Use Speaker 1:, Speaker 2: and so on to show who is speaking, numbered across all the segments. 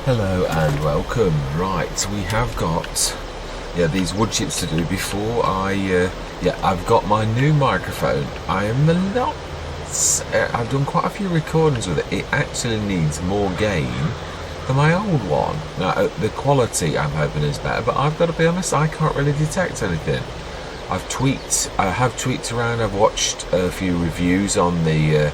Speaker 1: Hello and welcome. Right, we have got these wood chips to do before I've got my new microphone. I've done quite a few recordings with it. It actually needs more gain than my old one. Now the quality I'm hoping is better, but I've got to be honest, I can't really detect anything. I have tweaked around. I've watched a few reviews on the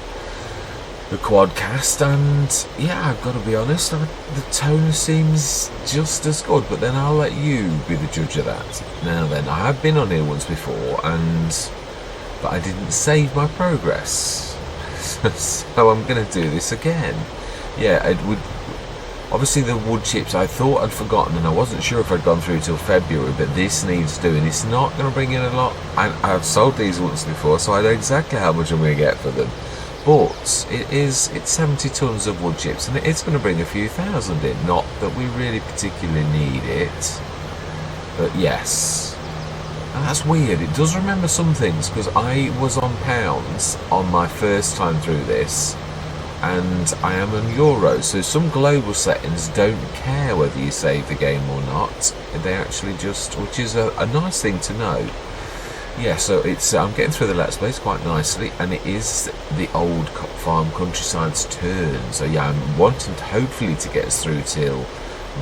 Speaker 1: Quadcast, and I've got to be honest, the tone seems just as good, but then I'll let you be the judge of that. Now then, I have been on here once before, but I didn't save my progress, so I'm going to do this again. Obviously the wood chips I thought I'd forgotten, and I wasn't sure if I'd gone through till February, but this needs doing. It's not going to bring in a lot. I've sold these once before, so I know exactly how much I'm going to get for them. But it's 70 tons of wood chips, and it's going to bring a few thousand in. Not that we really particularly need it, but yes. And that's weird. It does remember some things, because I was on pounds on my first time through this, and I am on euros. So some global settings don't care whether you save the game or not. They actually just, which is a nice thing to know. Yeah, so I'm getting through the Let's Plays quite nicely, and it is the old farm countryside's turn. So I'm wanting to hopefully to get us through till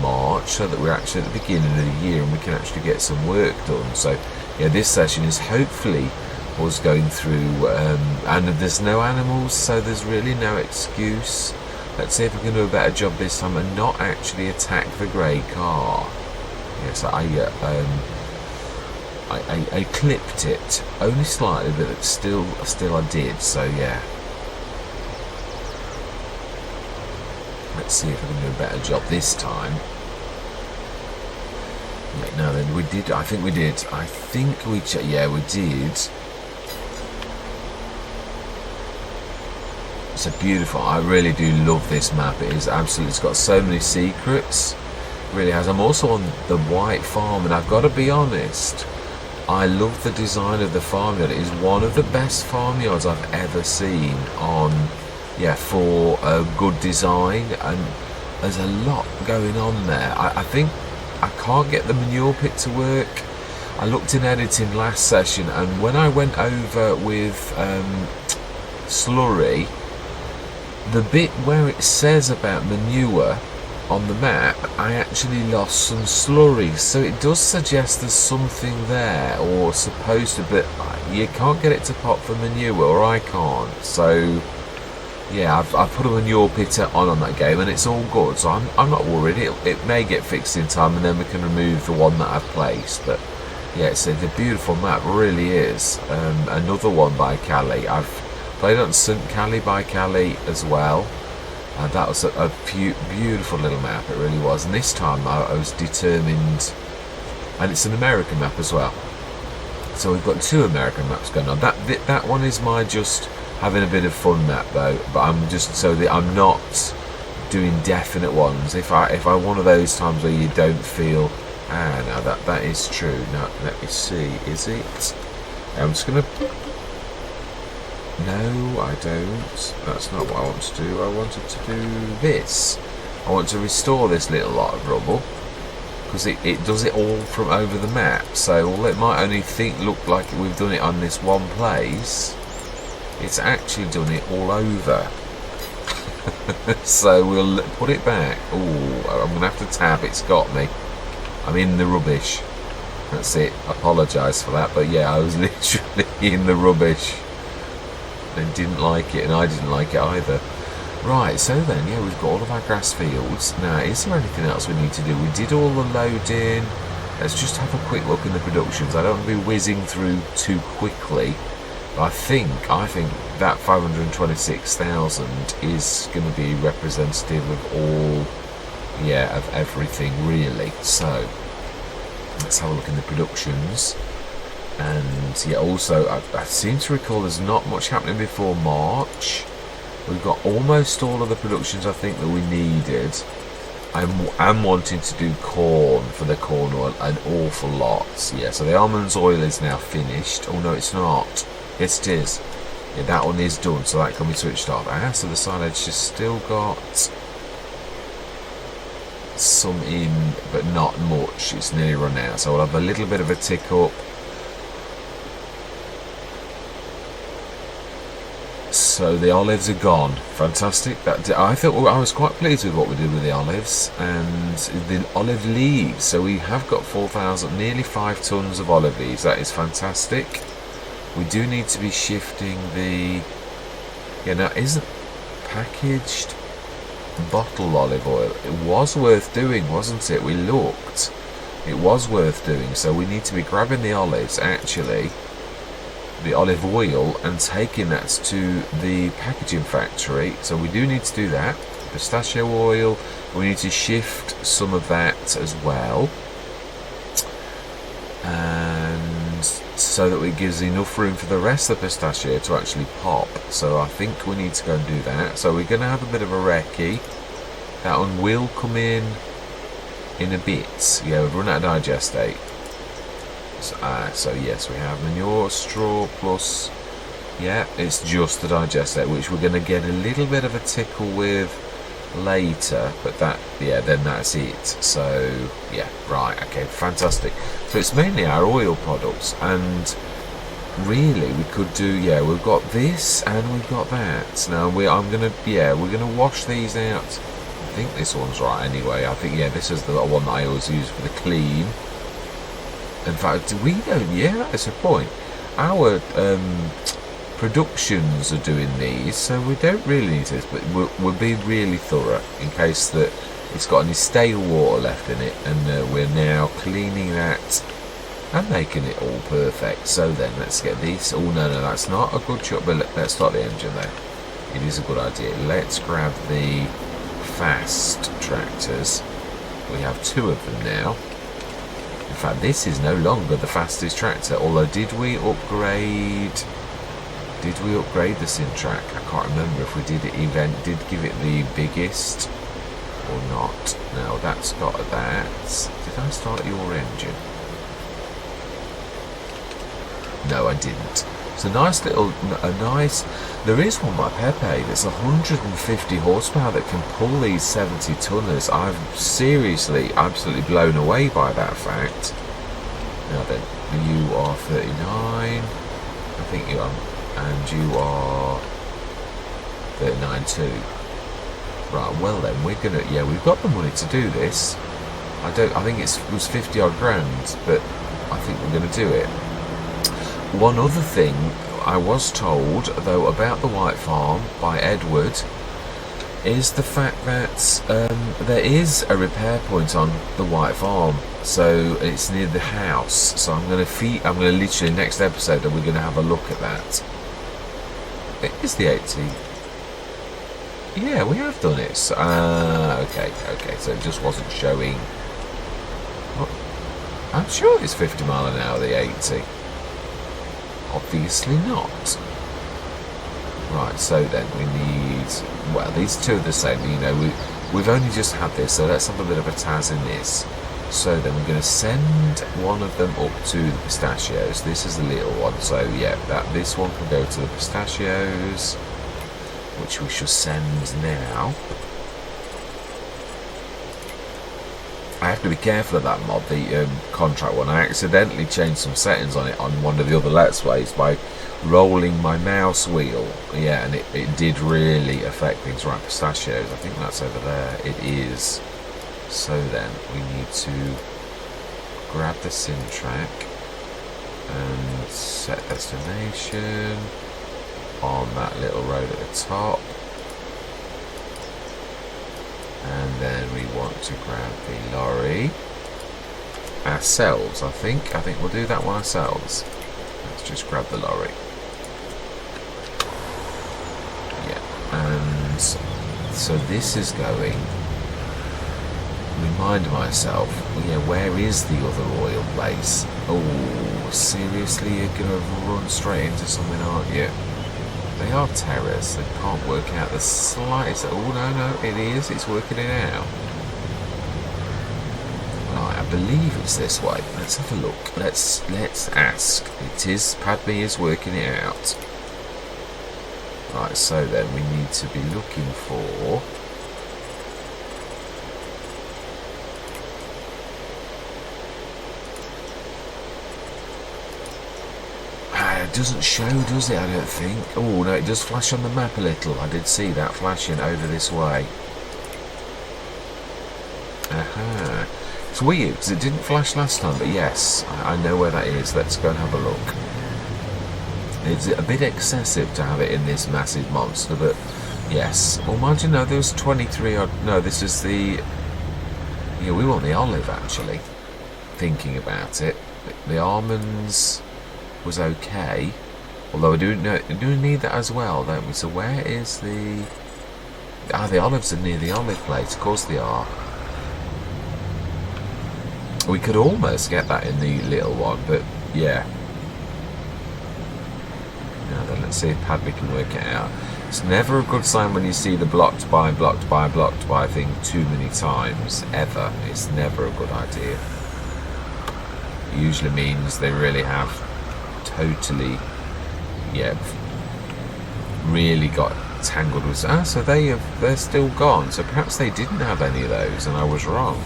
Speaker 1: March, so that we're actually at the beginning of the year and we can actually get some work done. So this session is hopefully us going through, and there's no animals, so there's really no excuse. Let's see if we can do a better job this time and not actually attack the grey car. Yes, I clipped it only slightly, but still I did. So let's see if I can do a better job this time. Now then, we did. I think we did. We did. It's a beautiful. I really do love this map. It is absolutely. It's got so many secrets. It really has. I'm also on the white farm, and I've got to be honest, I love the design of the farmyard. It is one of the best farmyards I've ever seen for a good design, and there's a lot going on there. I think I can't get the manure pit to work. I looked in editing last session, and when I went over with slurry, the bit where it says about manure on the map, I actually lost some slurry, so it does suggest there's something there, or supposed to, but you can't get it to pop for manure, or I can't. So I've put a manure pitter on that game, and it's all good, so I'm not worried. It may get fixed in time, and then we can remove the one that I've placed. But it's a beautiful map, really is. Another one by Cali. I've played on St. Cali by Cali as well. That was a beautiful little map, it really was. And this time I was determined, and it's an American map as well. So we've got two American maps going on. That one is my just having a bit of fun map though. But I'm just so that I'm not doing definite ones. If I one of those times where you don't feel, now that is true. Now let me see. Is it? I'm just gonna. No, I don't. That's not what I want to do. I wanted to do this. I want to restore this little lot of rubble, because it does it all from over the map. So although it might only look like we've done it on this one place, it's actually done it all over. So we'll put it back. Oh, I'm going to have to tab. It's got me. I'm in the rubbish. That's it. I apologise for that. But I was literally in the rubbish. They didn't like it, and I didn't like it either. Right, so then, we've got all of our grass fields. Now, is there anything else we need to do? We did all the loading. Let's just have a quick look in the productions. I don't want to be whizzing through too quickly. But I think that 526,000 is going to be representative of all, of everything, really. So, let's have a look in the productions. And also I seem to recall there's not much happening before March. We've got almost all of the productions I think that we needed. I'm wanting to do corn for the corn oil, an awful lot. So the almonds oil is now finished. Oh no, it's not. Yes, it is. That one is done, so that can be switched off. So the silage has still got some in, but not much. It's nearly run out, so I'll have a little bit of a tick up. So the olives are gone. Fantastic. I thought I was quite pleased with what we did with the olives and the olive leaves. So we have got 4,000, nearly 5 tons of olive leaves. That is fantastic. We do need to be shifting the. Yeah, now isn't packaged bottle olive oil. It was worth doing, wasn't it? We looked. It was worth doing. So we need to be grabbing the olives actually. The olive oil and taking that to the packaging factory. So we do need to do that. Pistachio oil, we need to shift some of that as well, and so that it gives enough room for the rest of the pistachio to actually pop. So I think we need to go and do that. So we're going to have a bit of a recce. That one will come in a bit. Yeah, we've run out of digestate. So yes, we have manure, straw plus, yeah, it's just the digestate, which we're going to get a little bit of a tickle with later, but that, yeah, then that's it. So yeah, right, okay, fantastic. So it's mainly our oil products, and really we could do, yeah, we've got this and we've got that. Now we're gonna wash these out. I think this one's right anyway. I think, yeah, this is the one that I always use for the clean. In fact, we don't. Yeah, that's a point. Our productions are doing these, so we don't really need this. But we'll be really thorough in case that it's got any stale water left in it, and we're now cleaning that and making it all perfect. So then, let's get this. Oh no, that's not a good shot. But let's start the engine there. It is a good idea. Let's grab the fast tractors. We have 2 of them now. In fact, this is no longer the fastest tractor, although did we upgrade the Sintrac? I can't remember if we did give it the biggest or not. No, that's got that. Did I start your engine? No, I didn't. It's a nice little, there is one by Pepe that's 150 horsepower that can pull these 70 tonners. I'm seriously, absolutely blown away by that fact. Now then, you are 39, I think you are, and you are 39 too. Right, well then, we're gonna, yeah, we've got the money to do this. I think it was 50 odd grand, but I think we're gonna do it. One other thing I was told, though, about the White Farm by Edward is the fact that there is a repair point on the White Farm, so it's near the house. So I'm going to literally next episode we're going to have a look at that. It is the 80. Yeah, we have done it. So, okay. So it just wasn't showing. What? I'm sure it's 50 mile an hour. The 80. Obviously not. Right, so then we need, well, these 2 are the same, you know, we've only just had this, so let's have a bit of a Taz in this. So then we're going to send one of them up to the pistachios. This is the little one, so yeah, this one can go to the pistachios, which we shall send now. I have to be careful of that mod, the contract one. I accidentally changed some settings on it on one of the other Let's Plays by rolling my mouse wheel. Yeah, and it did really affect things. Right, pistachios, I think that's over there. It is. So then, we need to grab the Sintrac and set destination on that little road at the top. And then we want to grab the lorry ourselves, I think. I think we'll do that one ourselves. Let's just grab the lorry. Yeah, and so this is going. Remind myself, yeah, where is the other oil place? Oh, seriously, you're going to run straight into something, aren't you? They are terrors. They can't work out the slightest. Oh no, it is. It's working it out. Right, I believe it's this way. Let's have a look. Let's ask. It is. Padme is working it out. Right, so then we need to be looking for doesn't show, does it? I don't think. Oh no, it does flash on the map a little. I did see that flashing over this way. Aha. It's weird because it didn't flash last time, but yes, I know where that is. Let's go and have a look. It's a bit excessive to have it in this massive monster, but yes. Well, mind you, no, there was 23 odd. No, this is the. Yeah, we want the olive actually. Thinking about it, the almonds was okay, although we do need that as well, don't we? So where is the? The olives are near the olive plate. Of course they are. We could almost get that in the little one, but yeah. Now then, let's see if Padley can work it out. It's never a good sign when you see the blocked by thing too many times, ever. It's never a good idea. It usually means they really have totally, really got tangled with. So they're still gone. So perhaps they didn't have any of those, and I was wrong.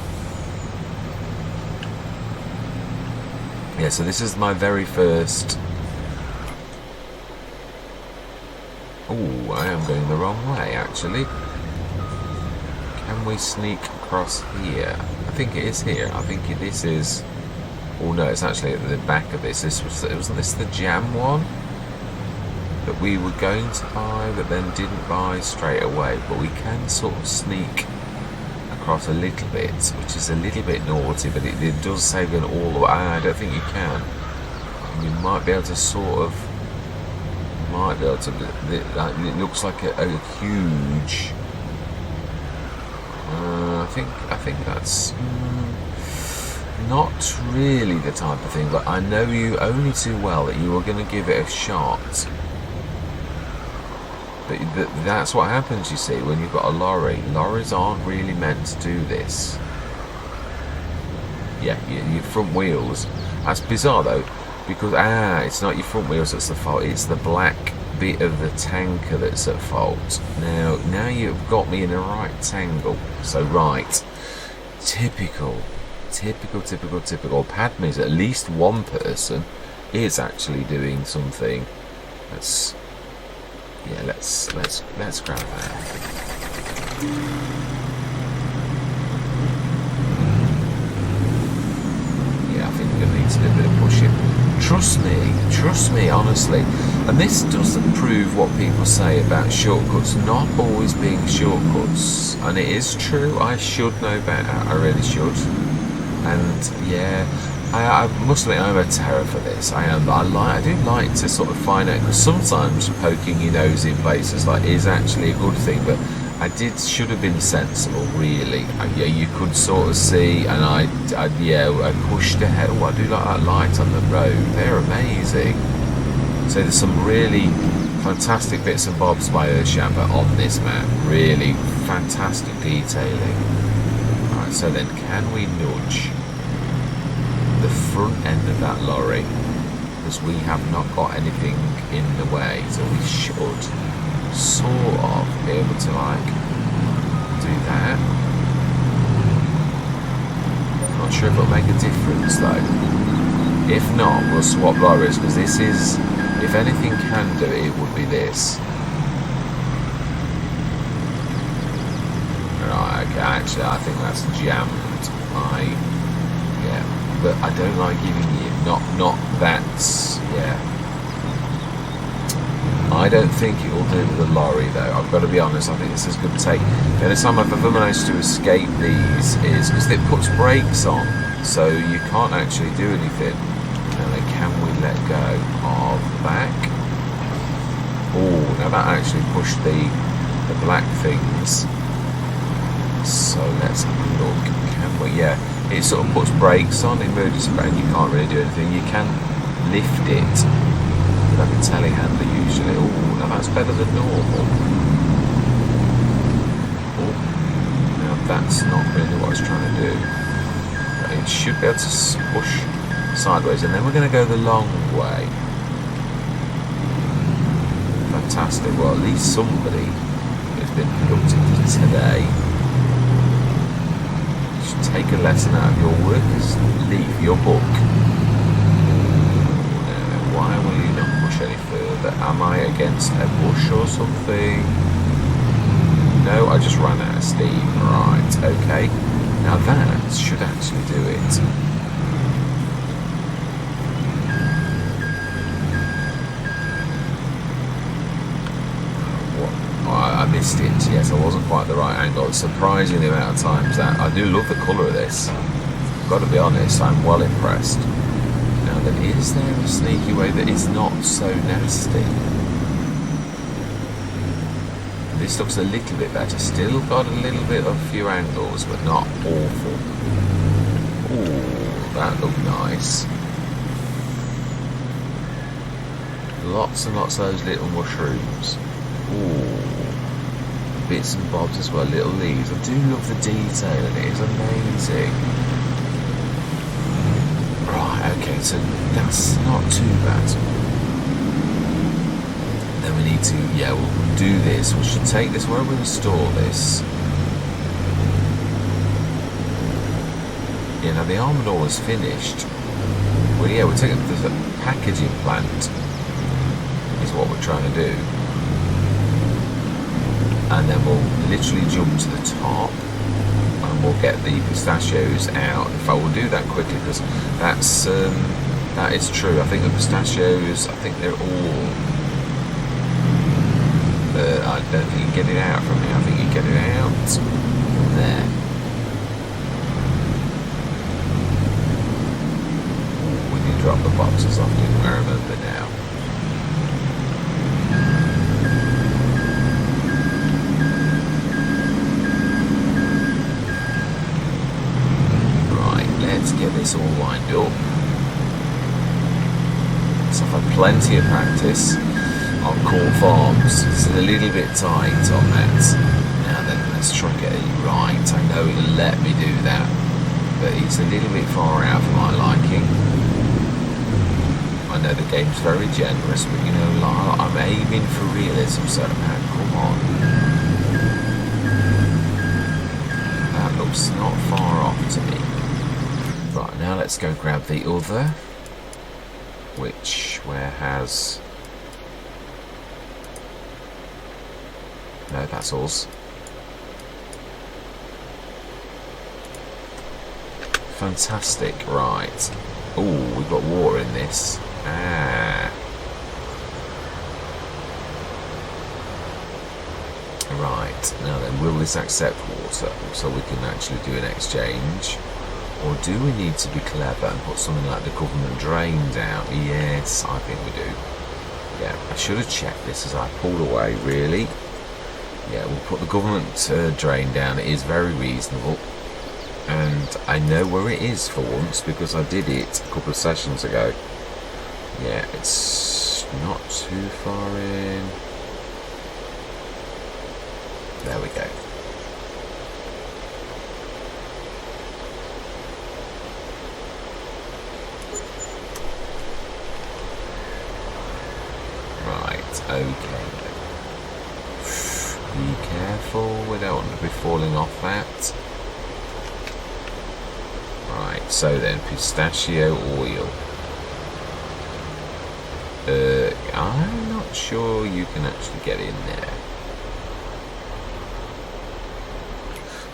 Speaker 1: Yeah, so this is my very first. Oh, I am going the wrong way, actually. Can we sneak across here? I think it is here. I think this is. Oh no, it's actually at the back of this. Wasn't this the jam one that we were going to buy, but then didn't buy straight away? But we can sort of sneak across a little bit, which is a little bit naughty, but it does say going all the way. I don't think you can. You might be able to sort of. It looks like a huge. I think that's. Not really the type of thing, but I know you only too well that you were going to give it a shot. But that's what happens, you see, when you've got a lorry. Lorries aren't really meant to do this. Yeah, your front wheels. That's bizarre though, because it's not your front wheels that's the fault. It's the black bit of the tanker that's at fault. Now you've got me in a right tangle. So right, typical. Padme's at least one person is actually doing something. Let's grab that. Yeah, I think we're gonna need to do a bit of pushing. Trust me, honestly. And this doesn't prove what people say about shortcuts not always being shortcuts. And it is true. I should know better. I really should. And yeah, I must admit I'm a terror for this. I am. I do like to sort of find out, because sometimes poking your nose in places like is actually a good thing. But I should have been sensible, really. You could sort of see, and I pushed ahead. Oh, I do like that light on the road. They're amazing. So there's some really fantastic bits and bobs by erShaba on this map. Really fantastic detailing. So then, can we nudge the front end of that lorry? Because we have not got anything in the way, so we should sort of be able to do that. Not sure if it'll make a difference though. If not, we'll swap lorries, because this is, if anything can do it, it would be this. Actually, I think that's jammed. But I don't like giving you not that's I don't think it will do with the lorry though. I've got to be honest. I think this is going to take. The only time I've ever managed to escape these is because it puts brakes on, so you can't actually do anything. Now then, can we let go of the back? Oh, now that actually pushed the black things. So let's have a look. Can we? Yeah, it sort of puts brakes on, emergency brake. You can't really do anything. You can lift it with a telehandler usually. Oh, now that's better than normal. Oh, now that's not really what I was trying to do. But it should be able to push sideways, and then we're going to go the long way. Fantastic. Well, at least somebody has been productive today. Take a lesson out of your workers. Leave your book. Why will you not push push any further. Am I against a bush or something? No, I just ran out of steam. Right, okay. Now that should actually do it. I missed it. Yes, I wasn't quite at the right angle. It's surprising the amount of times that I do love the colour of this. Got to be honest, I'm well impressed. Now then, is there a sneaky way that is not so nasty? This looks a little bit better. Still got a little bit of a few angles, but not awful. Ooh, that looked nice. Lots and lots of those little mushrooms. Ooh. Bits and bobs as well, little leaves. I do love the detail and it is amazing. Right, okay, so that's not too bad. Then we need to, yeah, we'll do this. We should take this, where are we going to store this? Yeah, now the almond oil is finished. Well, yeah, we're taking the packaging plant is what we're trying to do. And then we'll literally jump to the top and we'll get the pistachios out. In fact, we'll do that quickly because that's that is true. I think the pistachios, I think they're all I don't think you can get it out from here. I think you get it out from there. Ooh, we need to drop the boxes off, didn't we? I remember now. Let's get this all lined up. So I've had plenty of practice on core farms. It's a little bit tight on that. Now then, let's try and get it right. I know it'll let me do that, but it's a little bit far out for my liking. I know the game's very generous, but you know, I'm aiming for realism, so man, come on. That looks not far off to me. Right, now let's go grab the other, where has... No, that's us. Fantastic, right. Ooh, we've got water in this. Ah. Right, now then, will this accept water so we can actually do an exchange? Or do we need to be clever and put something like the government drain down? Yes, I think we do. Yeah, I should have checked this as I pulled away, really. Yeah, we'll put the government drain down. It is very reasonable. And I know where it is for once because I did it a couple of sessions ago. Yeah, it's not too far in. There we go. Okay. Be careful, we don't want to be falling off that. Right, so then, pistachio oil. I'm not sure you can actually get in there.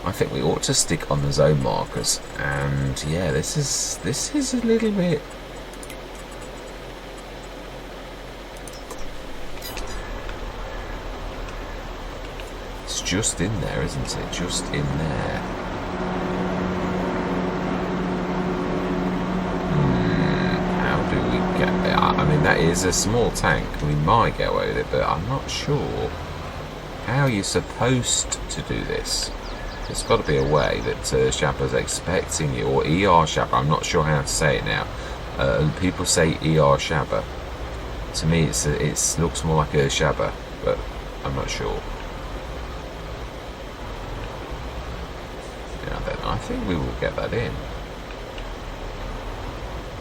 Speaker 1: I think we ought to stick on the zone markers, and yeah, this is a little bit... just in there, isn't it? Just in there. How do we get there? I mean, that is a small tank. We might get away with it, but I'm not sure how you're supposed to do this. There's got to be a way that erShaba's expecting you, or erShaba. I'm not sure how to say it now. People say erShaba. To me, it looks more like erShaba, but I'm not sure. I think we will get that in.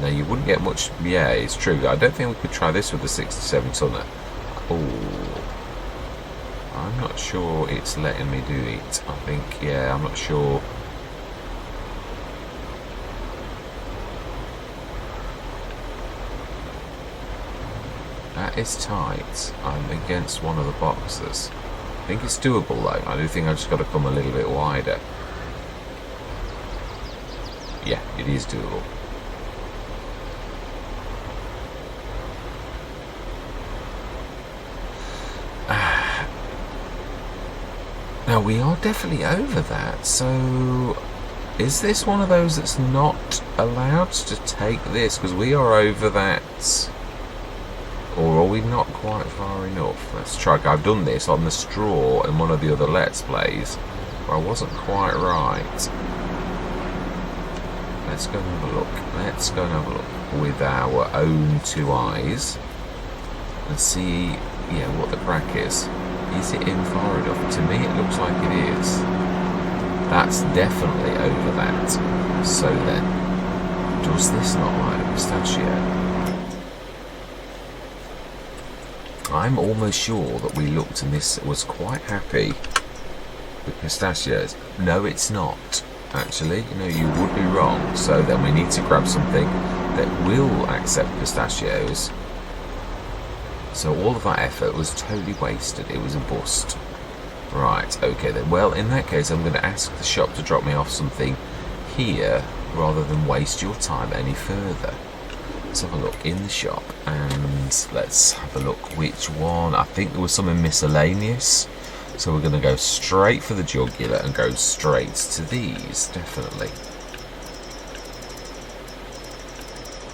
Speaker 1: Now you wouldn't get much. Yeah, it's true. I don't think we could try this with the 67 tonner. Oh, I'm not sure it's letting me do it. I think, yeah, I'm not sure. That that is tight. I'm against one of the boxes. I think it's doable though. I do think I've just got to come a little bit wider. Yeah, it is doable. Now we are definitely over that, so is this one of those that's not allowed to take this? Because we are over that. Or are we not quite far enough? Let's try. I've done this on the straw in one of the other Let's Plays, where I wasn't quite right. Let's go and have a look. Let's go and have a look with our own two eyes and see, yeah, what the crack is. Is it in far enough? To me, it looks like it is. That's definitely over that. So then, does this not like a pistachio? I'm almost sure that we looked and this was quite happy with pistachios. No, it's not. Actually, you know, you would be wrong. So then we need to grab something that will accept pistachios. So all of that effort was totally wasted. It was a bust. Right, okay then. Well, in that case, I'm going to ask the shop to drop me off something here rather than waste your time any further. Let's have a look in the shop and let's have a look which one. I think there was something miscellaneous. So we're going to go straight for the jugular and go straight to these, definitely.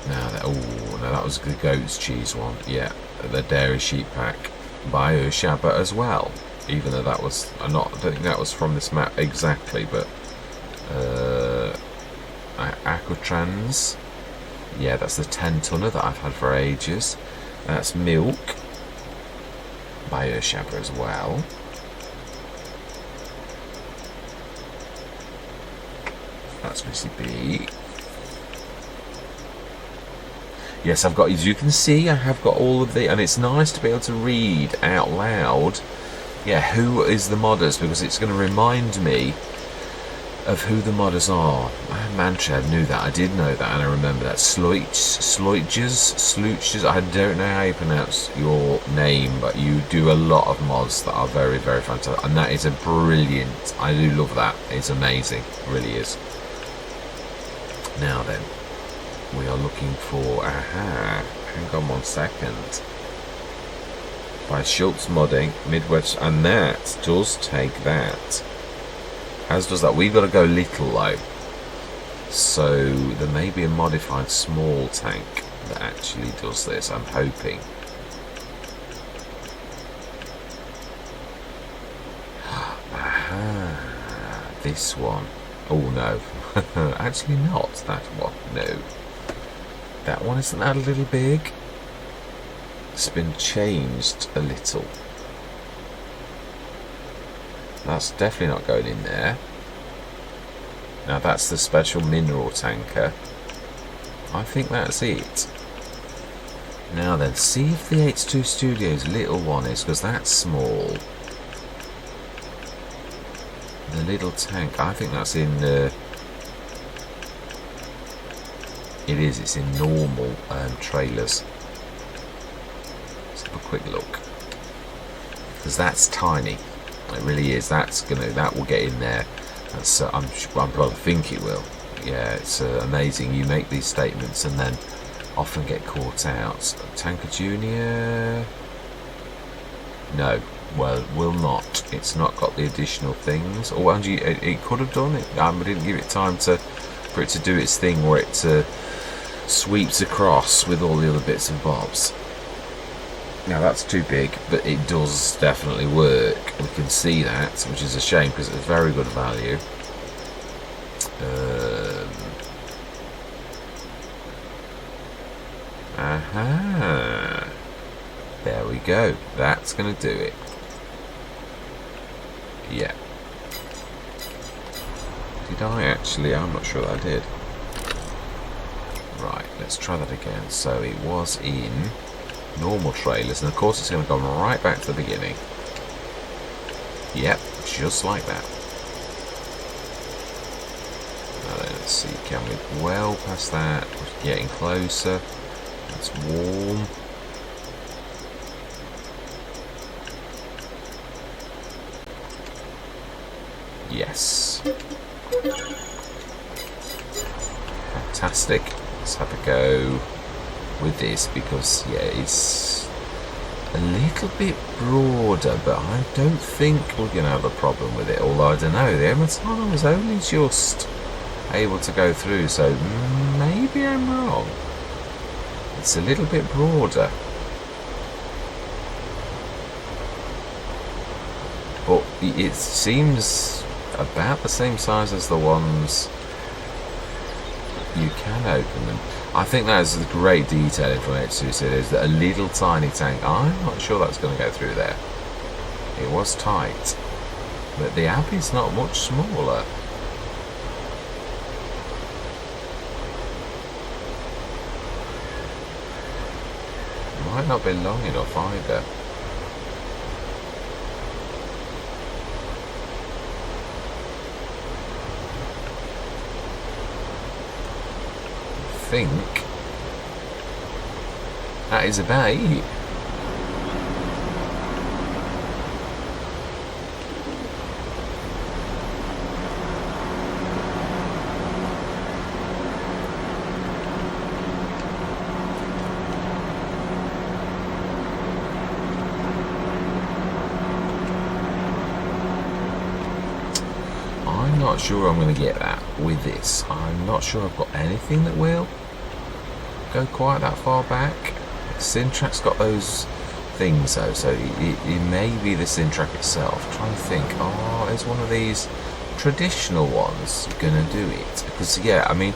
Speaker 1: Now that, oh, no, that was the goat's cheese one. Yeah, the dairy sheep pack by erShaba as well. Even though that was, I don't think that was from this map exactly, but Aquatrans. Yeah, that's the 10-tonner that I've had for ages. That's milk by erShaba as well. That's Missy B. Yes, I've got, as you can see, I have got all of the, and it's nice to be able to read out loud, yeah, who is the modders, because it's going to remind me of who the modders are. Manchev knew that, I did know that, and I remember that. Slooches, I don't know how you pronounce your name, but you do a lot of mods that are very, very fantastic, and that is a brilliant, I do love that, it's amazing, it really is. Now then, we are looking for, hang on 1 second, by Schultz Modding, Midwest, and that does take that, as does that. We've got to go little though, so there may be a modified small tank that actually does this, I'm hoping. Aha, this one. Oh no, actually not that one, no. That one, isn't that a little big? It's been changed a little. That's definitely not going in there. Now that's the special mineral tanker. I think that's it. Now then, see if the H2 Studios little one is, because that's small. The little tank, I think that's in it is, it's in normal trailers. Let's have a quick look, because that's tiny. It really is. That will get in there. That's I think it will. Yeah, it's amazing. You make these statements and then often get caught out. Tanker Junior. No, well, will not. It's not got the additional things. Or it could have done it. We didn't give it time for it to do its thing, where it sweeps across with all the other bits and bobs. Now that's too big, but it does definitely work. We can see that, which is a shame because it's very good value. Aha! There we go. That's going to do it. Yeah. Did I actually? I'm not sure that I did. Right, let's try that again. So it was in normal trailers, and of course it's going to go right back to the beginning. Yep, just like that. Now then, let's see, can we well past that? We're getting closer. It's warm. Yes. Fantastic. Let's have a go with this because, yeah, it's a little bit broader, but I don't think we're going to have a problem with it. Although, I don't know, the Amazon was only just able to go through, so maybe I'm wrong. It's a little bit broader. But it seems about the same size as the ones you can open them. I think that's a great detailing from H2C. There's a little tiny tank. I'm not sure that's going to go through there. It was tight, but the app is not much smaller. Might not be long enough either. I think that is about it. I'm not sure I'm going to get that with this. I'm not sure I've got anything that will go quite that far back. Syntrac's got those things though, so it may be the Syntrac itself. I'm trying to think. Oh, is one of these traditional ones going to do it? Because yeah, I mean,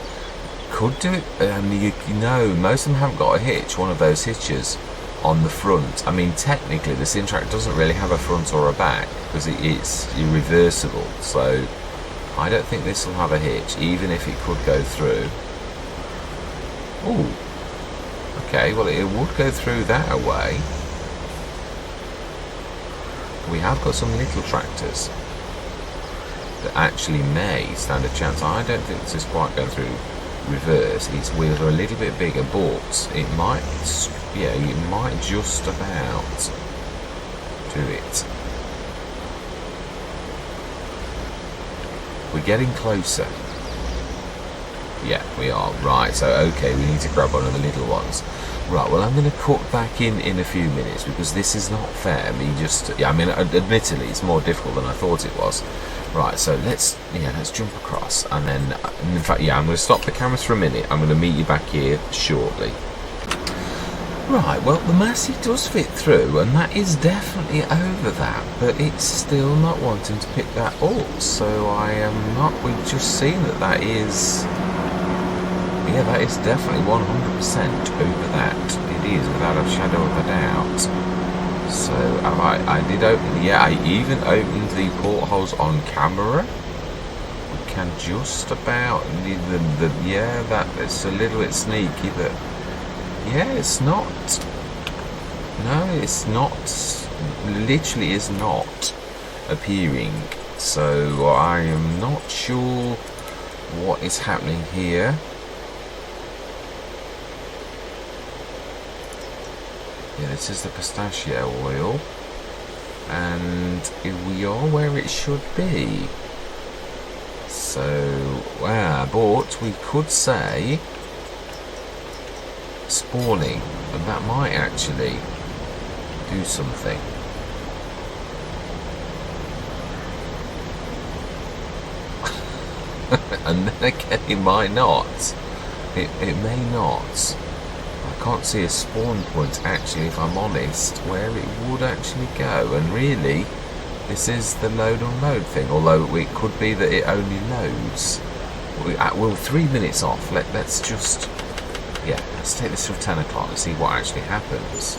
Speaker 1: could do it. You know, most of them haven't got a hitch. One of those hitches on the front. I mean, technically, the Syntrac doesn't really have a front or a back because it's reversible. So I don't think this will have a hitch, even if it could go through. Ooh. Okay, well it would go through that way. We have got some little tractors that actually may stand a chance. I don't think this is quite going through reverse. Its wheels are a little bit bigger, but it might, yeah, you might just about do it. We're getting closer. Yeah, we are. Right, so okay, we need to grab one of the little ones. Right, well, I'm going to cut back in a few minutes because this is not fair. Yeah, I mean, admittedly, it's more difficult than I thought it was. Right, so let's jump across, and then, in fact, yeah, I'm going to stop the cameras for a minute. I'm going to meet you back here shortly. Right, well, the Massey does fit through, and that is definitely over that, but it's still not wanting to pick that up, so I am not. We've just seen that is. Yeah, that is definitely 100% over that. It is, without a shadow of a doubt. So, I did open, yeah, I even opened the portholes on camera. We can just about, yeah, that's a little bit sneaky, but, yeah, it's not. No, it's not, literally is not appearing. So, I am not sure what is happening here. Yeah, this is the pistachio oil, and we are where it should be. So, but we could say spawning, and that might actually do something. And then again, it might not. It may not. I can't see a spawn point actually, if I'm honest, where it would actually go. And really, this is the load unload thing, although it could be that it only loads. Well, 3 minutes off. Let's just, yeah, let's take this till 10 o'clock and see what actually happens.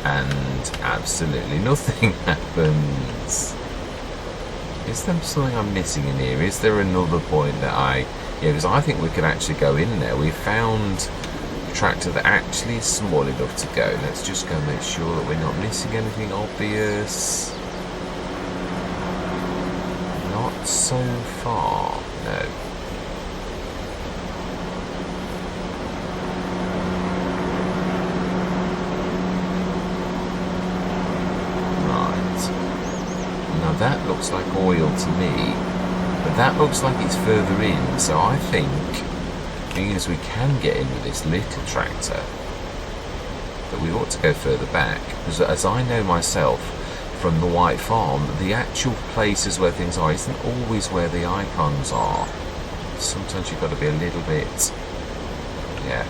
Speaker 1: And absolutely nothing happens. Is there something I'm missing in here? Is there another point that yeah, because I think we could actually go in there. We found a tractor that actually is small enough to go. Let's just go make sure that we're not missing anything obvious. Not so far, no. Right. Now that looks like oil to me, but that looks like it's further in, so I think, being as we can get in with this little tractor, that we ought to go further back, because as I know myself from the White Farm, the actual places where things are isn't always where the icons are. Sometimes you've got to be a little bit, yeah.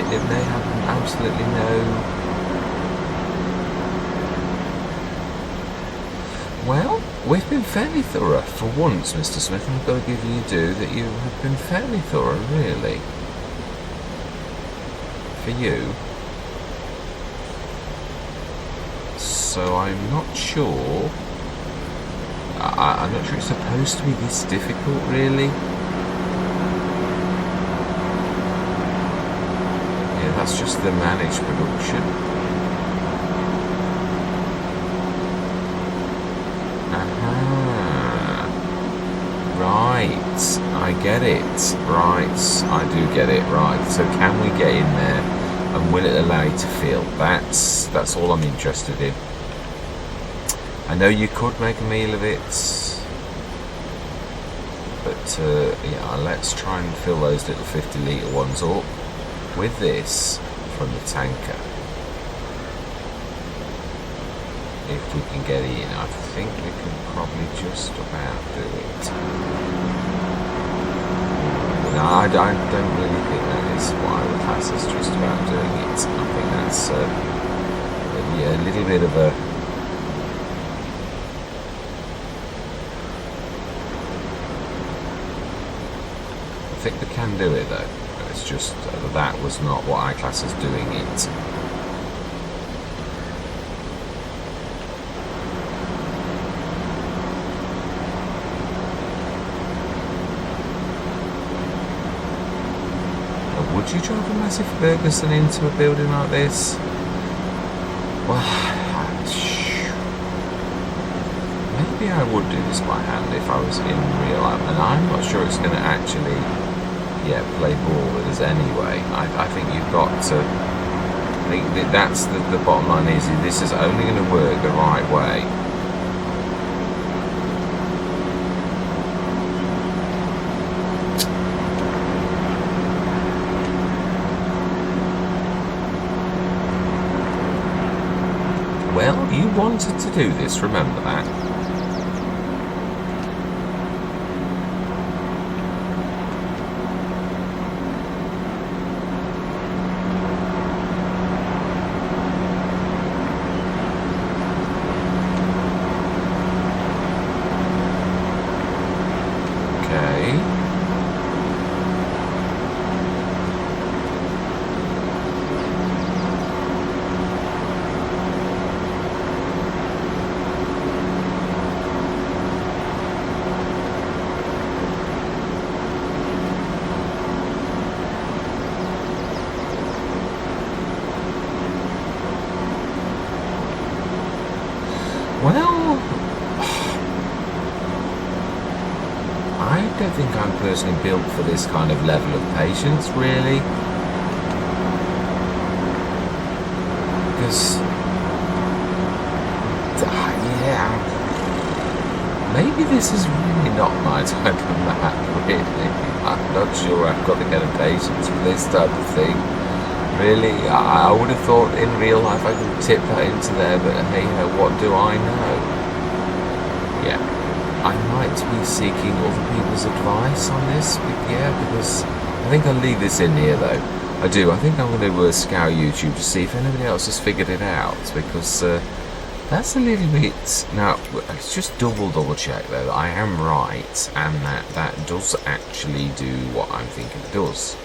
Speaker 1: It may have absolutely no. Well, we've been fairly thorough for once, Mr. Smith, and I've got to give you due that you have been fairly thorough, really. For you. So I'm not sure. I'm not sure it's supposed to be this difficult, really. That's just the managed production. Aha. Right. I get it. Right. I do get it. Right. So can we get in there and will it allow you to fill? That's all I'm interested in. I know you could make a meal of it. But yeah, let's try and fill those little 50-litre ones up with this from the tanker. If we can get in, I think we can probably just about do it. No, I don't really think that is what I would class as just about doing it. I think that's yeah, a little bit of a I think we can do it though. It's just that was not what I class as doing it. Would you drive a massive Ferguson into a building like this? Well, maybe I would do this by hand if I was in real life, and I'm not sure it's going to actually play ball with us anyway. I think you've got to. I think that's the bottom line is this is only going to work the right way. Well, you wanted to do this, remember that. Well, I don't think I'm personally built for this kind of level of patience, really. Because, yeah, maybe this is really not my type of map, really. I'm not sure I've got the kind of patience for this type of thing. Really, I would have thought in real life I could tip that into there, but hey ho, what do I know? Yeah, I might be seeking other people's advice on this, because I think I'll leave this in here though. I do, I think I'm going to scour YouTube to see if anybody else has figured it out, because that's a little bit... Now, let's just double check though that I am right, and that does actually do what I'm thinking it does.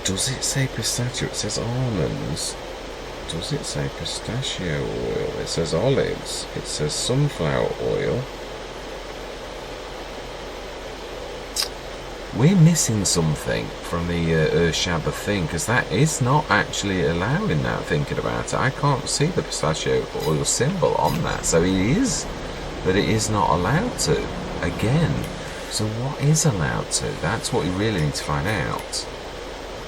Speaker 1: Does it say pistachio? It says almonds. Does it say pistachio oil? It says olives. It says sunflower oil. We're missing something from the erShaba thing, because that is not actually allowing that, thinking about it. I can't see the pistachio oil symbol on that, so it is, but it is not allowed to. Again, So what is allowed to? That's what we really need to find out.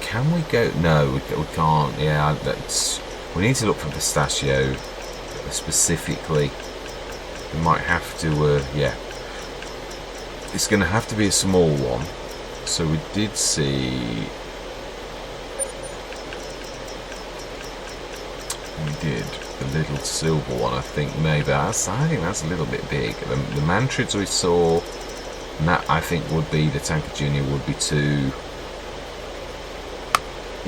Speaker 1: Can we go? No, we can't. Yeah, we need to look for pistachio specifically. We might have to, yeah. It's going to have to be a small one. So we did see... We did the little silver one, I think maybe. I think that's a little bit big. The mantrids we saw, and that I think would be, the Tanker Junior would be too...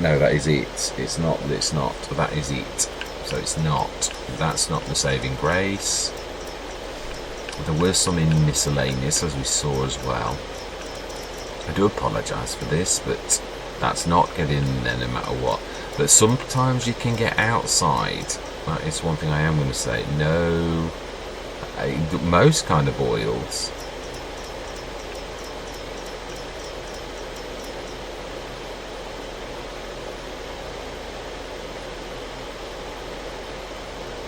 Speaker 1: No, that is it. It's not, that is it. So it's not. That's not the Saving Grace. There were some in miscellaneous, as we saw as well. I do apologise for this, but that's not getting in there no matter what. But sometimes you can get outside. That is one thing I am going to say. No, most kind of oils.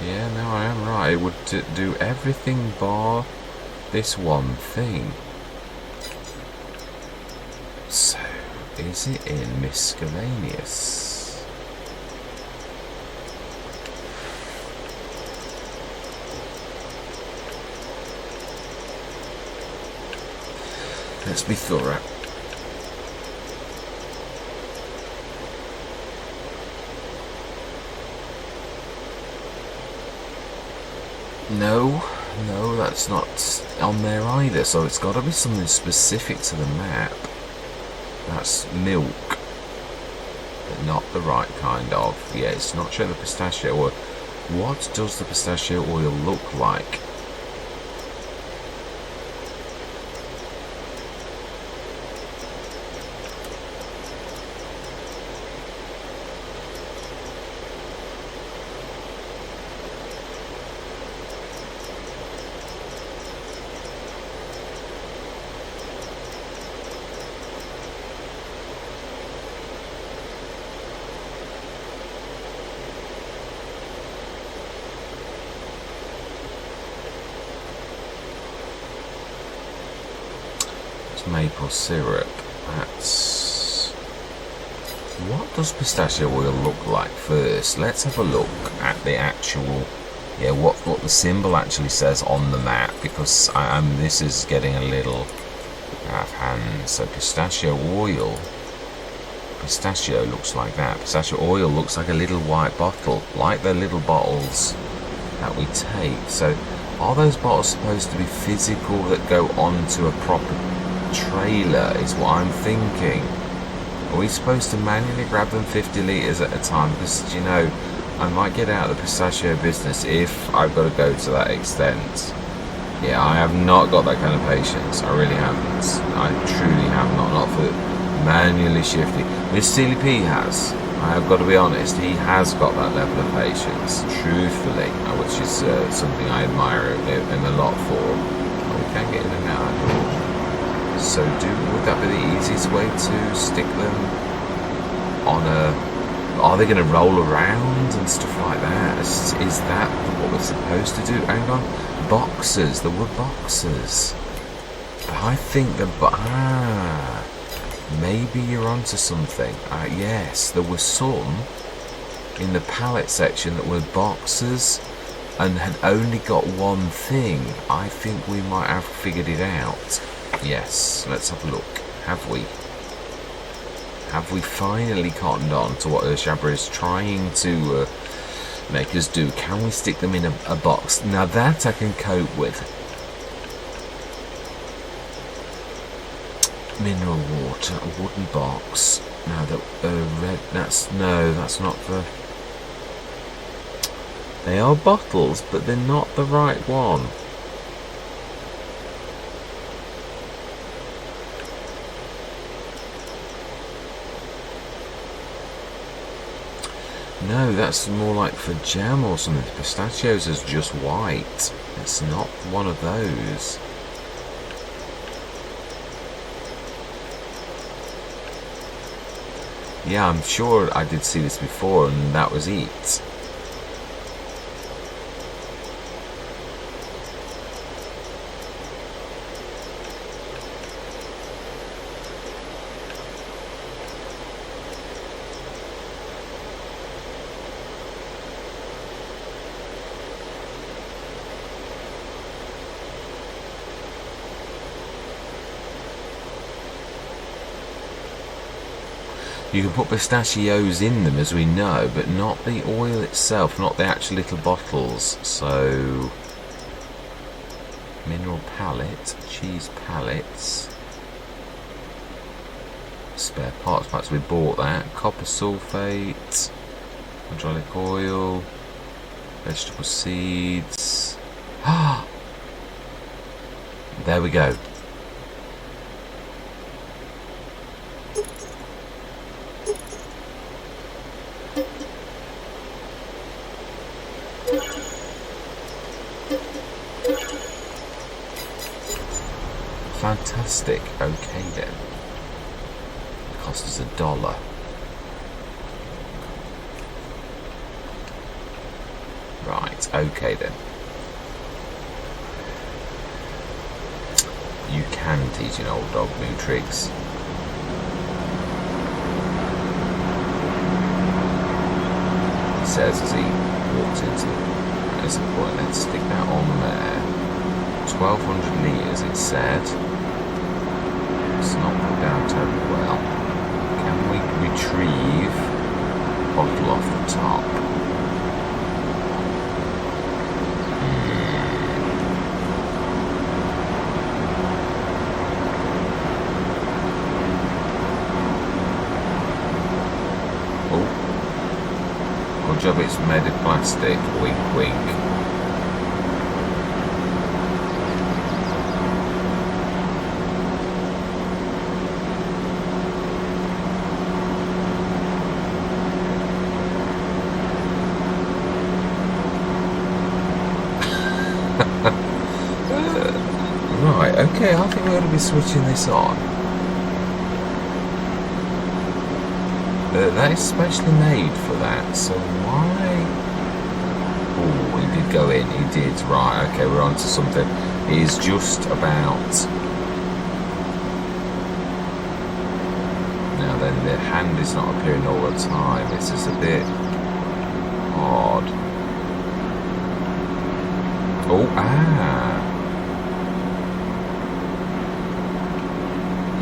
Speaker 1: Yeah, no, I am right. It would do everything bar this one thing. So, is it in miscellaneous? Let's be thorough. No, that's not on there either, so it's got to be something specific to the map. That's milk, but not the right kind of. Yeah, it's not showing the pistachio oil. What does the pistachio oil look like? Maple syrup. That's... What does pistachio oil look like first? Let's have a look at the actual, yeah, what the symbol actually says on the map, because this is getting a little out of hand. So pistachio oil. Pistachio looks like that. Pistachio oil looks like a little white bottle, like the little bottles that we take. So are those bottles supposed to be physical that go onto a proper trailer is what I'm thinking? Are we supposed to manually grab them 50 litres at a time? Because, you know, I might get out of the pistachio business if I've got to go to that extent. Yeah, I have not got that kind of patience. I really haven't. I truly have not for manually shifting. Miss Steely P has. I have got to be honest, he has got that level of patience, truthfully, which is something I admire him a lot for. We can get in and out of door. So would that be the easiest way to stick them on a... Are they going to roll around and stuff like that? Is that what we're supposed to do? Hang on. Boxes. There were boxes. But I think that... maybe you're onto something. Yes, there were some in the pallet section that were boxes and had only got one thing. I think we might have figured it out. Yes, let's have a look. Have we? Have we finally cottoned on to what erShaba is trying to make us do? Can we stick them in a box? Now that I can cope with. Mineral water, a wooden box. Now the red. That's not the. They are bottles, but they're not the right one. No, that's more like for jam or something. The pistachios is just white. It's not one of those. Yeah, I'm sure I did see this before and that was it. You can put pistachios in them, as we know, but not the oil itself, not the actual little bottles. So, mineral palette, cheese pallets, spare parts packs, we bought that. Copper sulfate, hydraulic oil, vegetable seeds. Ah, there we go. Fantastic. Okay then. It cost us $1. Right. Okay then. You can teach an old dog new tricks. He says as he walks into the. That is the point. Let's stick that on there. 1,200 litres, it said. It's not put down terribly well. Can we retrieve bottle off the top? Oh. Good job it's made of plastic. Wink, wink. Right, okay, I think we're going to be switching this on. That is specially made for that, so why? Oh, he did go in, he did, right, okay, we're on to something. It is just about... Now then, the hand is not appearing all the time, it's just a bit odd. Oh,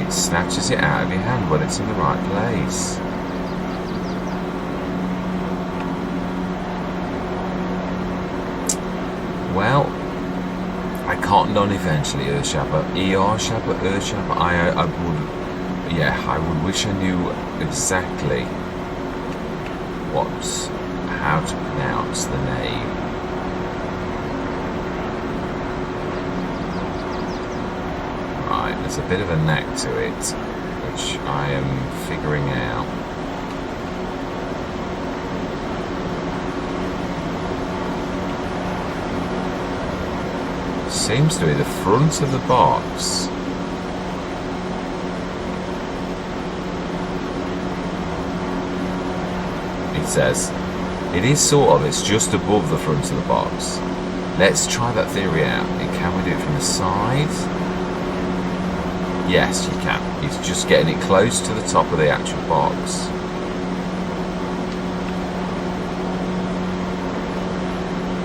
Speaker 1: It snatches it out of your hand when it's in the right place. Well, I cottoned on eventually, erShaba. erShaba. I would, yeah, I would wish I knew exactly how to pronounce the name. There's a bit of a knack to it, which I am figuring out. Seems to be the front of the box. It says, it is sort of, it's just above the front of the box. Let's try that theory out. Can we do it from the side? Yes, you can. It's just getting it close to the top of the actual box.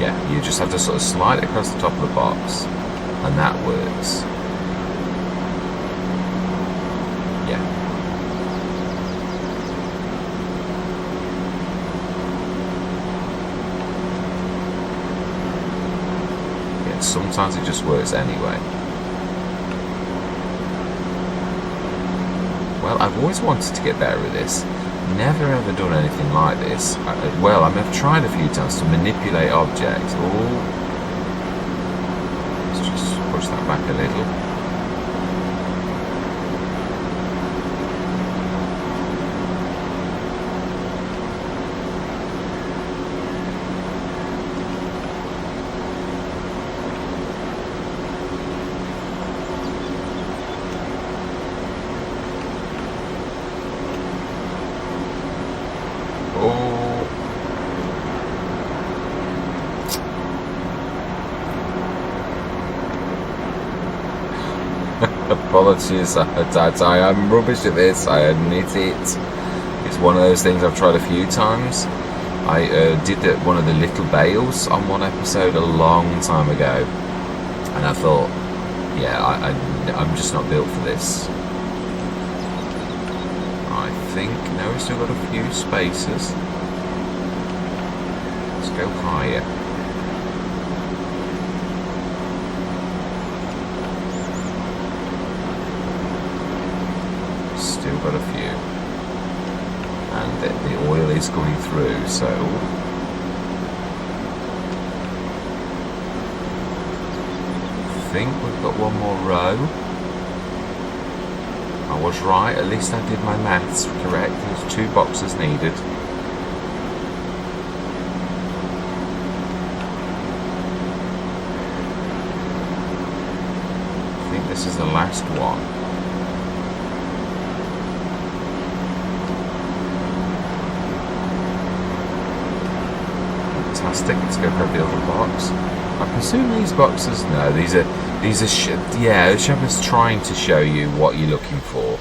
Speaker 1: Yeah, you just have to sort of slide it across the top of the box, and that works. Yeah. Yeah, sometimes it just works anyway. Well, I've always wanted to get better at this. Never ever done anything like this. I've tried a few times to manipulate objects. Oh, let's just push that back a little. Apologies, I am rubbish at this, I admit it. It's one of those things I've tried a few times. I did one of the little bales on one episode a long time ago, and I thought, yeah, I'm just not built for this. I think. No, we've still got a few spaces. Let's go higher. Still got a few. And the oil is going through, so I think we've got one more row. I was right, at least I did my maths correct. There's 2 boxes needed. I think this is the last one. Fantastic, let's go grab the other box. I presume these boxes, no, these are yeah, erShaba's trying to show you what you're looking for.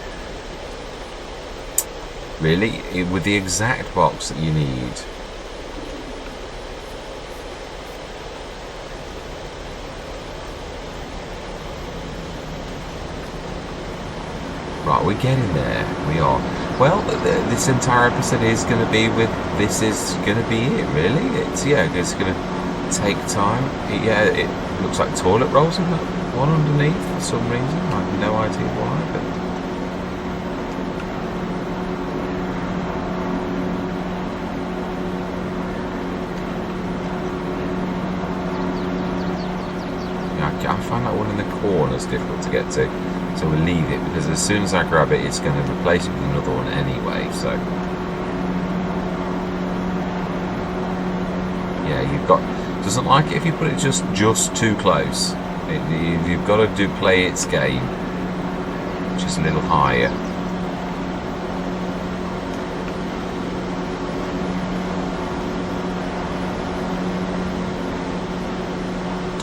Speaker 1: Really, with the exact box that you need. Right, we're getting there. We are. Well, this entire episode is going to be with. This is going to be it, really. It's it's going to take time. It looks like toilet rolls in that one underneath for some reason. I have no idea why, but yeah, I find that one in the corners difficult to get to, so we'll leave it because as soon as I grab it, it's going to replace it with another one anyway. So yeah, you've got. Doesn't like it if you put it just too close. You've got to play its game, which is a little higher.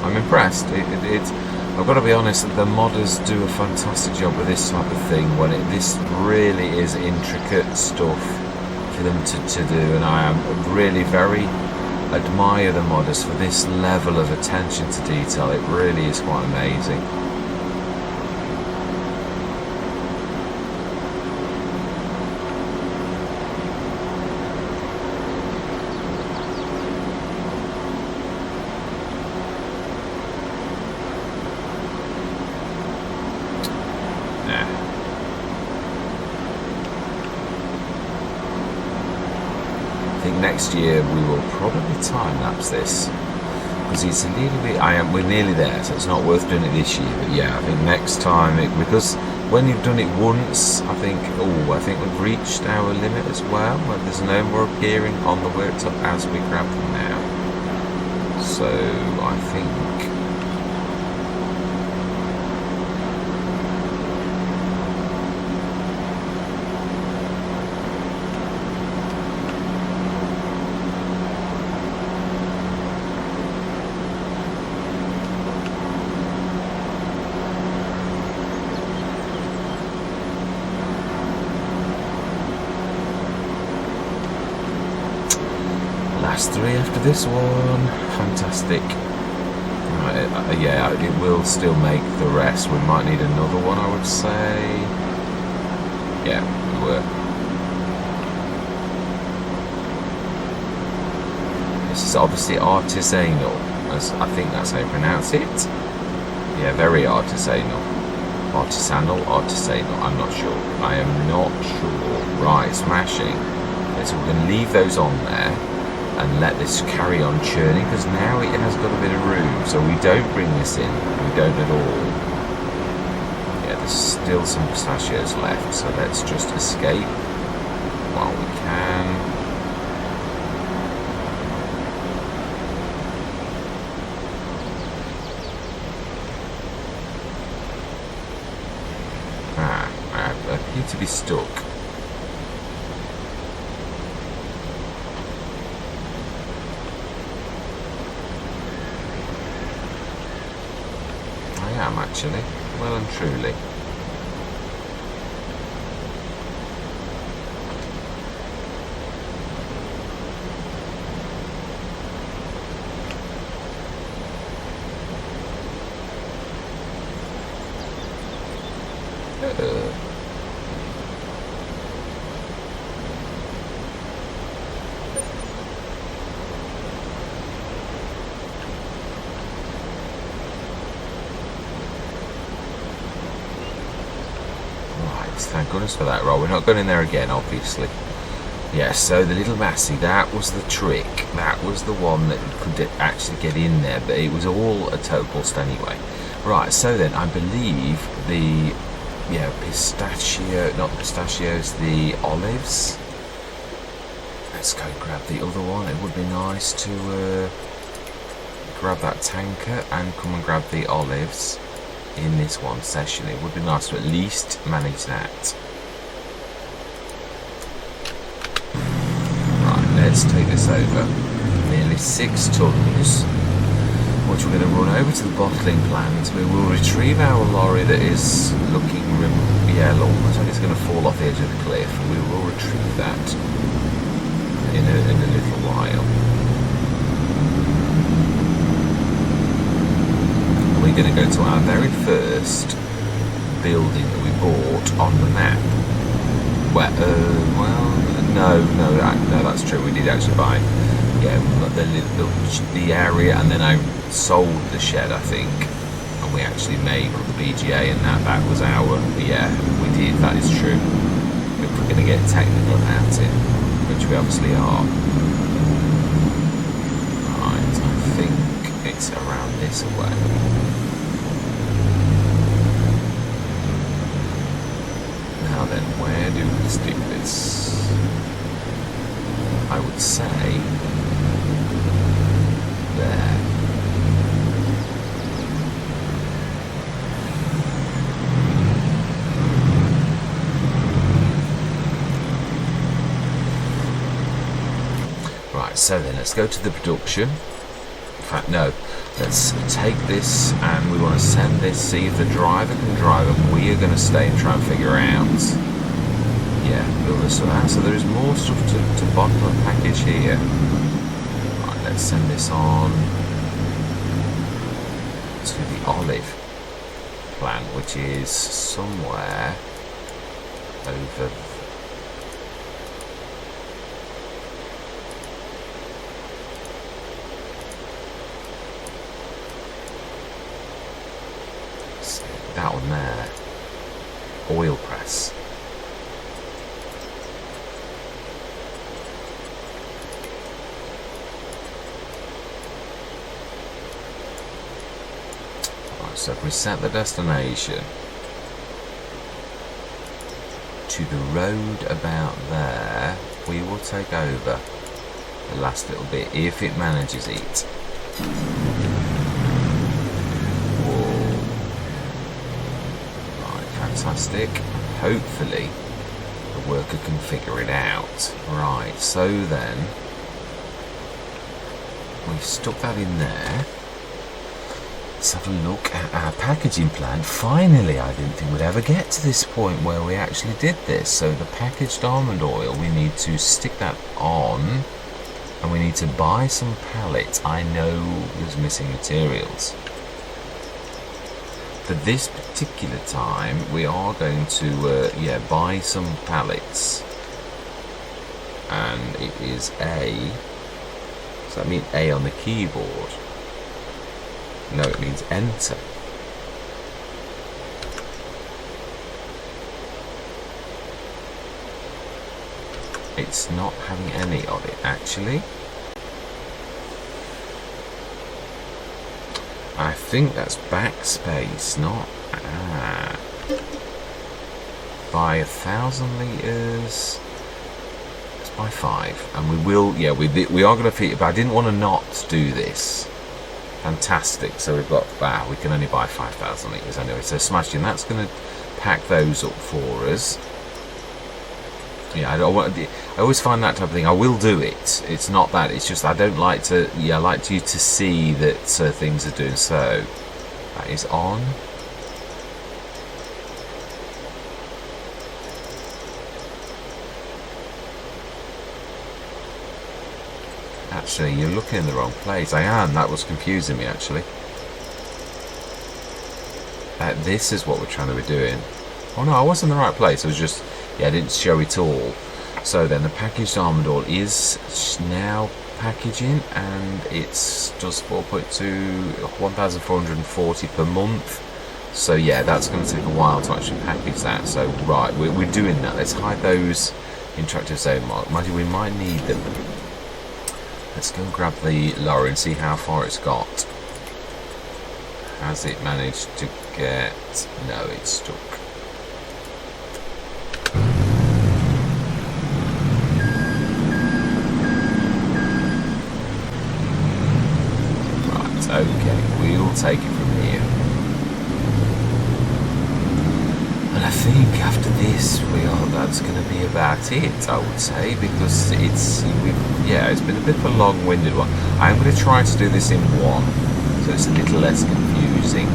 Speaker 1: I'm impressed. I've got to be honest, the modders do a fantastic job with this type of thing. This really is intricate stuff for them to do, and I am really very admire the modders for this level of attention to detail. It really is quite amazing. Next year we will probably time lapse this because it's a little bit. We're nearly there, so it's not worth doing it this year. But yeah, I think next time because when you've done it once, I think we've reached our limit as well. Where there's no more appearing on the worktop as we grab them now. So I think. Last 3 after this one. Fantastic. Yeah, it will still make the rest. We might need another one, I would say. Yeah, we were. This is obviously artisanal, as I think that's how you pronounce it. Yeah, very artisanal. Artisanal, I'm not sure. I am not sure. Right, smashing. Okay, so we're going to leave those on there and let this carry on churning because now it has got a bit of room, so we don't bring this in, we don't at all. Yeah, there's still some pistachios left, so let's just escape while we can. I appear to be stuck. Actually, well and truly. goodness for that. Right, we're not going in there again, obviously. Yeah, so the little Massey, that was the trick. That was the one that could actually get in there, but it was all a total bust anyway. Right, so then I believe the pistachio, not pistachios, the olives. Let's go grab the other one. It would be nice to grab that tanker and come and grab the olives in this one session. It would be nice to at least manage that. Right, let's take this over. Nearly 6 tons, which we're going to run over to the bottling plant. We will retrieve our lorry that is looking, looks like it's going to fall off the edge of the cliff. We will retrieve that in a little while. We're going to go to our very first building that we bought on the map. No, that's true. We did actually buy, the area, and then I sold the shed, I think, and we actually made the BGA, and that was our. Yeah, we did. That is true. If we're going to get technical about it, which we obviously are. Right, I think it's around this way. Now then, where do we stick this? I would say there. Right, so then let's go to the production. In fact, no, let's take this and we want to send this, see if the driver can drive, and we are going to stay and try and figure out, build this stuff out. So there is more stuff to bottle and package here. Right, let's send this on to the olive plant, which is somewhere over. That one there, oil press. Right, so if we set the destination to the road about there, we will take over the last little bit if it manages it. Fantastic. Hopefully the worker can figure it out. Right, so then we've stuck that in there. Let's have a look at our packaging plant. Finally, I didn't think we'd ever get to this point where we actually did this. So the packaged almond oil, we need to stick that on, and we need to buy some pallets. I know there's missing materials. For this particular time, we are going to buy some pallets, and it is A. Does that mean A on the keyboard? No, it means enter. It's not having any of it actually. I think that's backspace, not by 1,000 litres. It's by 5, and we will. Yeah, we are going to feed it, but I didn't want to not do this. Fantastic. So we've got. We can only buy 5,000 litres anyway. So smashing. That's going to pack those up for us. Yeah, I always find that type of thing. I will do it. It's not that. It's just I don't like to. Yeah, I like you to see that things are doing so. That is on. Actually, you're looking in the wrong place. I am. That was confusing me actually. This is what we're trying to be doing. Oh no, I was in the right place. It was just. Yeah, I didn't show it all. So then the packaged almond oil is now packaging, and it's just 4.2, 1,440 per month. So yeah, that's going to take a while to actually package that. So right, we're doing that. Let's hide those interactive zone marks. Mind you, we might need them. Let's go and grab the lorry and see how far it's got. Has it managed to get... No, it's stuck. Right, okay, we'll take it from here. And I think after this, that's going to be about it, I would say, because it's been a bit of a long-winded one. I'm going to try to do this in one, so it's a little less confusing.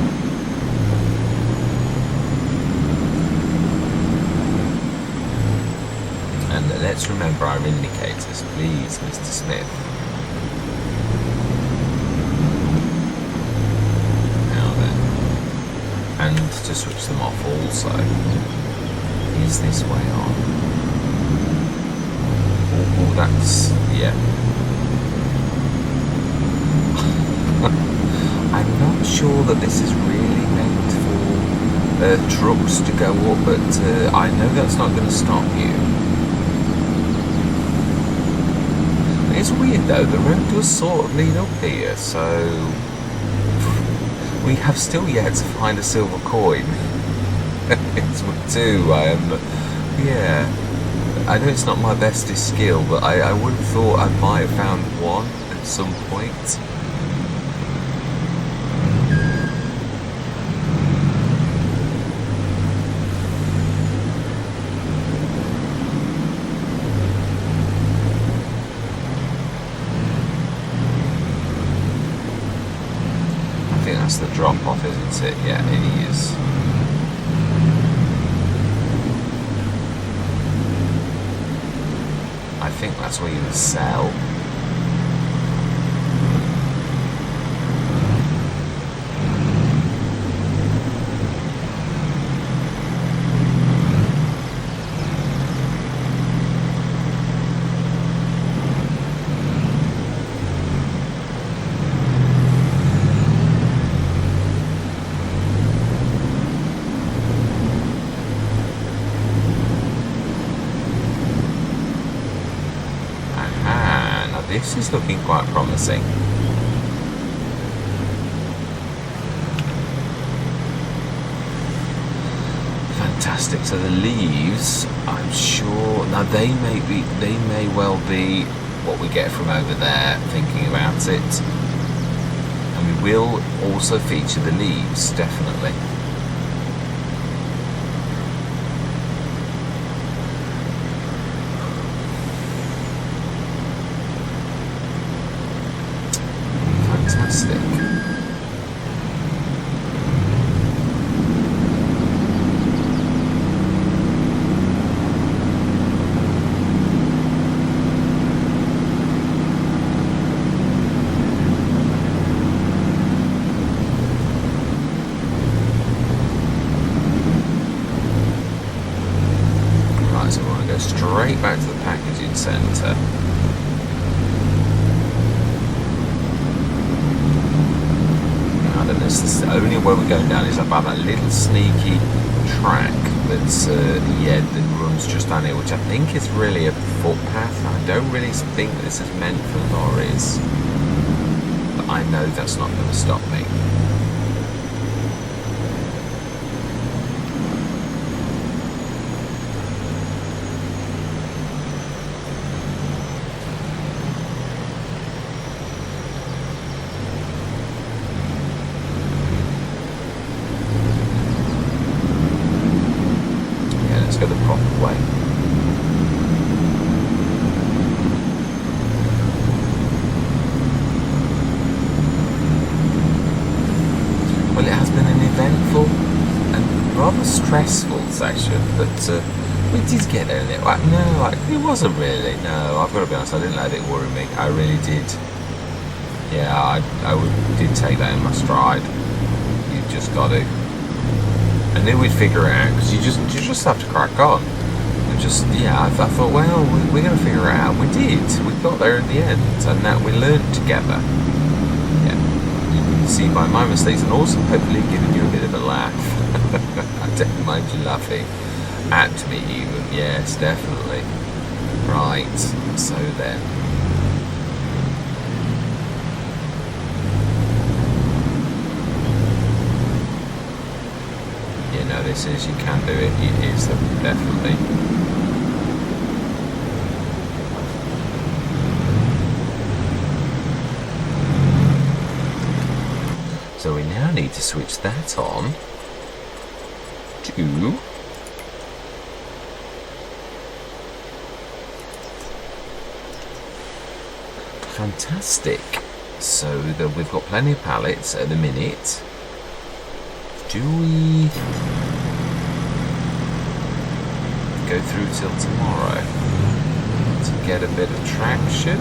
Speaker 1: And let's remember our indicators, please, Mr. Smith. Now then. And to switch them off also. Is this way on? Oh, that's... yeah. I'm not sure that this is really meant for trucks to go up, but I know that's not going to stop you. It's weird though, the road does sort of lead up here, so we have still yet to find a silver coin. It's two. Yeah, I know it's not my bestest skill, but I would have thought I might have found one at some point. I think that's the drop off, isn't it? Yeah, it is. I think that's where you would sell. This is looking quite promising. Fantastic. So the leaves, I'm sure now they may well be what we get from over there, thinking about it. And we will also feature the leaves, definitely. Fantastic. Right, so we want to go straight back to the packaging centre. This the only way we're going down is about that little sneaky track that's that runs just down here, which I think is really a footpath. I don't really think this is meant for lorries, but I know that's not going to stop me. Go the proper way. Well, it has been an eventful and rather stressful session, but we did get there. It wasn't really. No, I've got to be honest, I didn't let it worry me. I really did. Yeah, I did take that in my stride. You've just got to. I knew we'd figure it out, because you just have to crack on. I thought, well, we're going to figure it out. We did. We got there in the end, and that we learned together. Yeah. see by my mistakes, and also hopefully giving you a bit of a laugh. I don't mind you laughing at me even. Yes, definitely. Right, so then. You know, this is, you can do it. It is definitely. So we now need to switch that on to fantastic. So we've got plenty of pallets at the minute. Do we go through till tomorrow to get a bit of traction?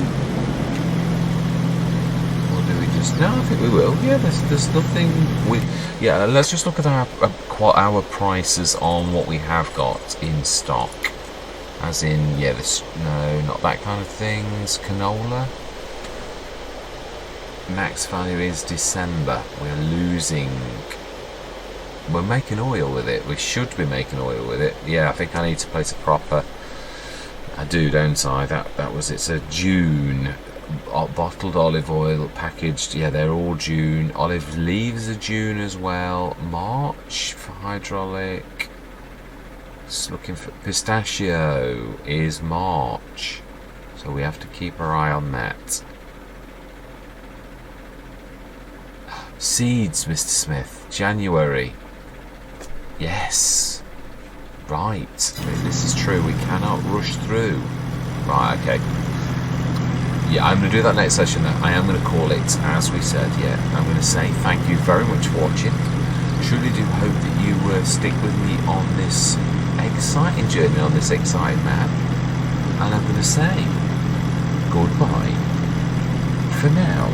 Speaker 1: No, I think we will. Yeah, there's nothing. Yeah, let's just look at our prices on what we have got in stock. As in, yeah, no, not that kind of things. Canola. Max value is December. We're losing. We're making oil with it. We should be making oil with it. Yeah, I think I need to place a proper. I do, don't I? That was. It's a June. Bottled olive oil packaged, yeah, they're all June. Olive leaves are June as well. March for hydraulic. Just looking for pistachio is March, so we have to keep our eye on that. Seeds, Mr. Smith, January. Yes, right. This is true. We cannot rush through. Right, okay. Yeah, I'm going to do that next session. I am going to call it, as we said, yeah. I'm going to say thank you very much for watching. Truly do hope that you stick with me on this exciting journey, on this exciting map. And I'm going to say goodbye for now.